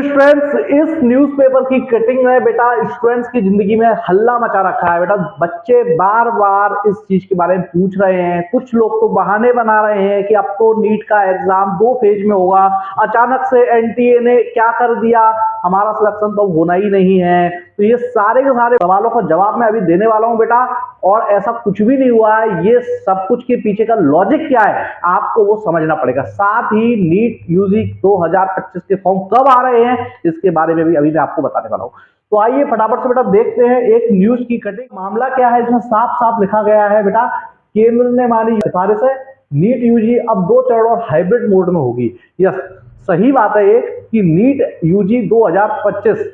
Students, इस newspaper की cutting ने बेटा स्टूडेंट्स की जिंदगी में हल्ला मचा रखा है। बेटा बच्चे बार बार इस चीज के बारे में पूछ रहे हैं। कुछ लोग तो बहाने बना रहे हैं कि अब तो नीट का एग्जाम 2 फेज में होगा। अचानक से एनटीए ने क्या कर दिया, हमारा सिलेक्शन तो होना ही नहीं है। तो ये सारे के सारे सवालों का जवाब मैं अभी देने वाला हूं बेटा। और ऐसा कुछ भी नहीं हुआ है, ये सब कुछ के पीछे का लॉजिक क्या है आपको वो समझना पड़ेगा। साथ ही नीट यूजी 2025 के फॉर्म कब आ रहे हैं इसके बारे में भी अभी मैं आपको बताने वाला हूं। तो आइए फटाफट से बेटा देखते हैं एक न्यूज की कटिंग। मामला क्या है, इसमें साफ साफ लिखा गया है बेटा, केंद्र ने मानी सिफारिश है, नीट यूजी अब 2 चरण और हाइब्रिड मोड में होगी। यस, सही बात है ये कि नीट यूजी 2025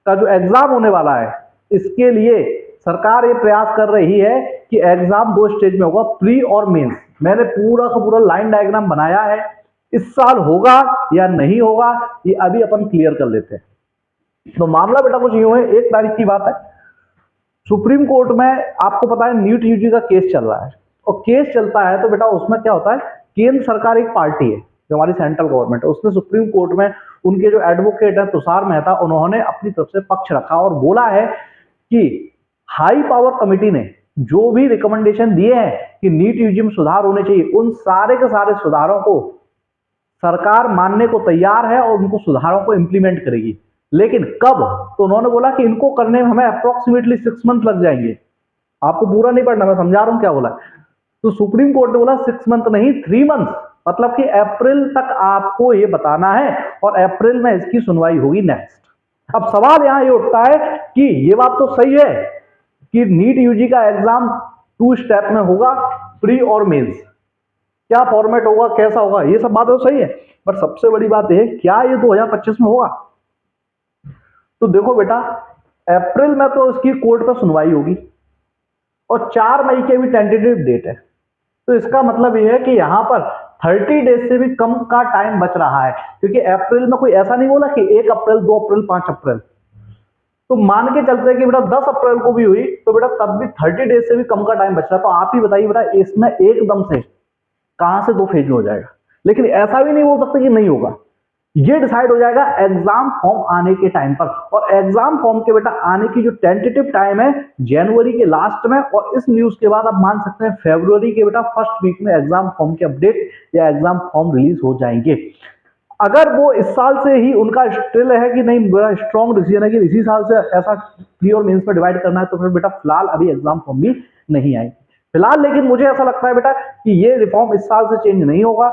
का जो एग्जाम होने वाला है इसके लिए सरकार ये प्रयास कर रही है कि एग्जाम 2 स्टेज में होगा, प्री और मेंस। मैंने पूरा का पूरा लाइन डायग्राम बनाया है। इस साल होगा या नहीं होगा ये अभी अपन क्लियर कर लेते हैं। तो मामला बेटा कुछ यूं है, 1 तारीख की बात है, सुप्रीम कोर्ट में आपको पता है नीट यूजी का केस चल रहा है। और केस चलता है तो बेटा उसमें क्या होता है, केंद्र सरकार एक पार्टी है जो हमारी सेंट्रल गवर्नमेंट है, उसने सुप्रीम कोर्ट में उनके जो एडवोकेट है तुषार मेहता, उन्होंने अपनी तरफ से पक्ष रखा और बोला है कि हाई पावर कमेटी ने जो भी रिकमेंडेशन दिए हैं कि नीट यूजी में सुधार होने चाहिए, उन सारे के सारे सुधारों को सरकार मानने को तैयार है और उनको सुधारों को इंप्लीमेंट करेगी। लेकिन कब, तो उन्होंने बोला कि इनको करने में हमें अप्रोक्सीमेटली 6 मंथ लग जाएंगे। आपको पूरा नहीं पढ़ना, मैं समझा रहा हूं क्या बोला। तो सुप्रीम कोर्ट ने बोला 6 मंथ नहीं 3 मंथ, मतलब कि अप्रैल तक आपको ये बताना है और अप्रैल में इसकी सुनवाई होगी नेक्स्ट। अब सवाल यहां ये उठता है कि ये बात तो सही है कि नीट यूजी का एग्जाम 2 स्टेप में होगा, प्री और मेंस। क्या फॉर्मेट होगा, कैसा होगा, ये सब बात तो सही है, पर सबसे बड़ी बात है क्या ये 2025 में होगा। तो देखो बेटा, अप्रैल में तो इसकी कोर्ट पर सुनवाई होगी और 4 मई के भी टेंटेटिव डेट है। तो इसका मतलब यह है कि यहां पर 30 डेज से भी कम का टाइम बच रहा है, क्योंकि अप्रैल में कोई ऐसा नहीं बोला कि 1 अप्रैल 2 अप्रैल 5 अप्रैल। तो मान के चलते हैं कि बेटा 10 अप्रैल को भी हुई तो बेटा तब भी 30 डेज से भी कम का टाइम बच रहा है। तो आप ही बताइए बेटा, इसमें एकदम से कहां से 2 फेज में हो जाएगा। लेकिन ऐसा भी नहीं बोल सकते कि नहीं होगा, ये डिसाइड हो जाएगा एग्जाम फॉर्म आने के टाइम पर। और एग्जाम फॉर्म के बेटा आने की जो टेंटेटिव टाइम है जनवरी के लास्ट में, और इस न्यूज के बाद आप मान सकते हैं फरवरी के बेटा फर्स्ट वीक में एग्जाम फॉर्म के अपडेट या एग्जाम फॉर्म रिलीज हो जाएंगे। अगर वो इस साल से ही उनका स्टिल है कि नहीं, बड़ा स्ट्रॉन्ग डिसीजन है कि इसी साल से ऐसा प्री और मेंस में डिवाइड करना है, तो फिर बेटा फिलहाल अभी एग्जाम फॉर्म भी नहीं आएगी फिलहाल। लेकिन मुझे ऐसा लगता है बेटा कि ये रिफॉर्म इस साल से चेंज नहीं होगा।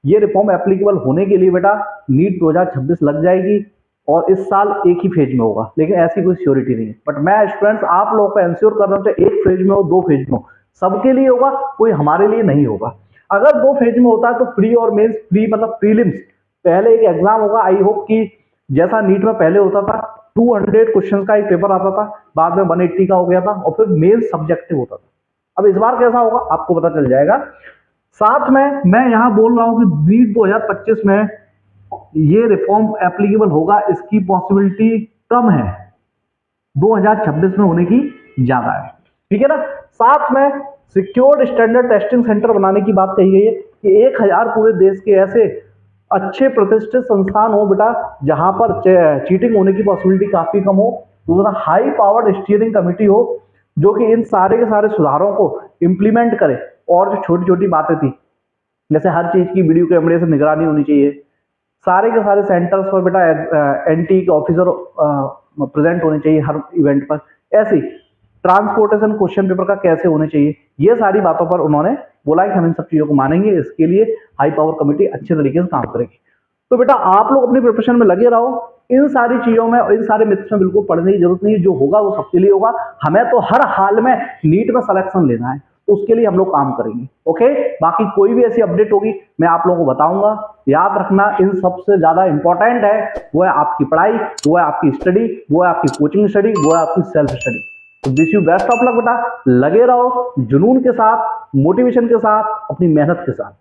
ये रिफॉर्म एप्लीकेबल होने के लिए बेटा नीट 2026 लग जाएगी और इस साल एक ही फेज में होगा, लेकिन ऐसी कोई श्योरिटी नहीं है। बट मैं स्टूडेंट्स आप लोगों को एंश्योर कर रहा हूं, चाहे 1 फेज में हो 2 फेज में हो, सबके लिए होगा, कोई हमारे लिए नहीं होगा। अगर 2 फेज में होता है तो प्री और मेंस, प्री मतलब प्रीलिम्स, पहले एक एग्जाम होगा। आई होप कि जैसा नीट में पहले होता था 200 क्वेश्चन का एक पेपर आता था, बाद में 180 का हो गया था, और फिर मेंस सब्जेक्टिव होता था। अब इस बार कैसा होगा आपको पता चल जाएगा। साथ में मैं यहां बोल रहा हूं कि नीट 2025 में ये रिफॉर्म एप्लीकेबल होगा, इसकी पॉसिबिलिटी कम है, 2026 में होने की ज्यादा है, ठीक है ना। साथ में सिक्योर्ड स्टैंडर्ड टेस्टिंग सेंटर बनाने की बात कही गई है कि 1000 पूरे देश के ऐसे अच्छे प्रतिष्ठित संस्थान हो बेटा जहां पर चीटिंग होने की पॉसिबिलिटी काफी कम हो। दूसरा, हाई पावर्ड स्टीयरिंग कमेटी हो जो कि इन सारे के सारे सुधारों को इंप्लीमेंट करे। और जो छोटी छोटी बातें थी, जैसे हर चीज की वीडियो कैमरे से निगरानी होनी चाहिए, सारे के सारे सेंटर्स पर बेटा एनटी के ऑफिसर प्रेजेंट होने चाहिए हर इवेंट पर। ऐसी ट्रांसपोर्टेशन क्वेश्चन पेपर का कैसे होने चाहिए, ये सारी बातों पर उन्होंने बोला कि हम इन सब चीजों को मानेंगे। इसके लिए हाई पावर कमेटी अच्छे तरीके से काम करेगी। तो बेटा आप लोग अपनी प्रिपरेशन में लगे रहो, इन सारी चीजों में और इन सारे मिथ्स में बिल्कुल पढ़ने की जरूरत नहीं है। जो होगा वो सबके लिए होगा। हमें तो हर हाल में नीट में सिलेक्शन लेना है, तो उसके लिए हम लोग काम करेंगे। ओके, बाकी कोई भी ऐसी अपडेट होगी मैं आप लोगों को बताऊंगा। याद रखना, इन सबसे ज्यादा इंपॉर्टेंट है वो है आपकी पढ़ाई, वो है आपकी स्टडी, वो है आपकी कोचिंग स्टडी, वो है आपकी सेल्फ स्टडी। तो wish you best of luck बेटा, लगे रहो जुनून के साथ, मोटिवेशन के साथ, अपनी मेहनत के साथ।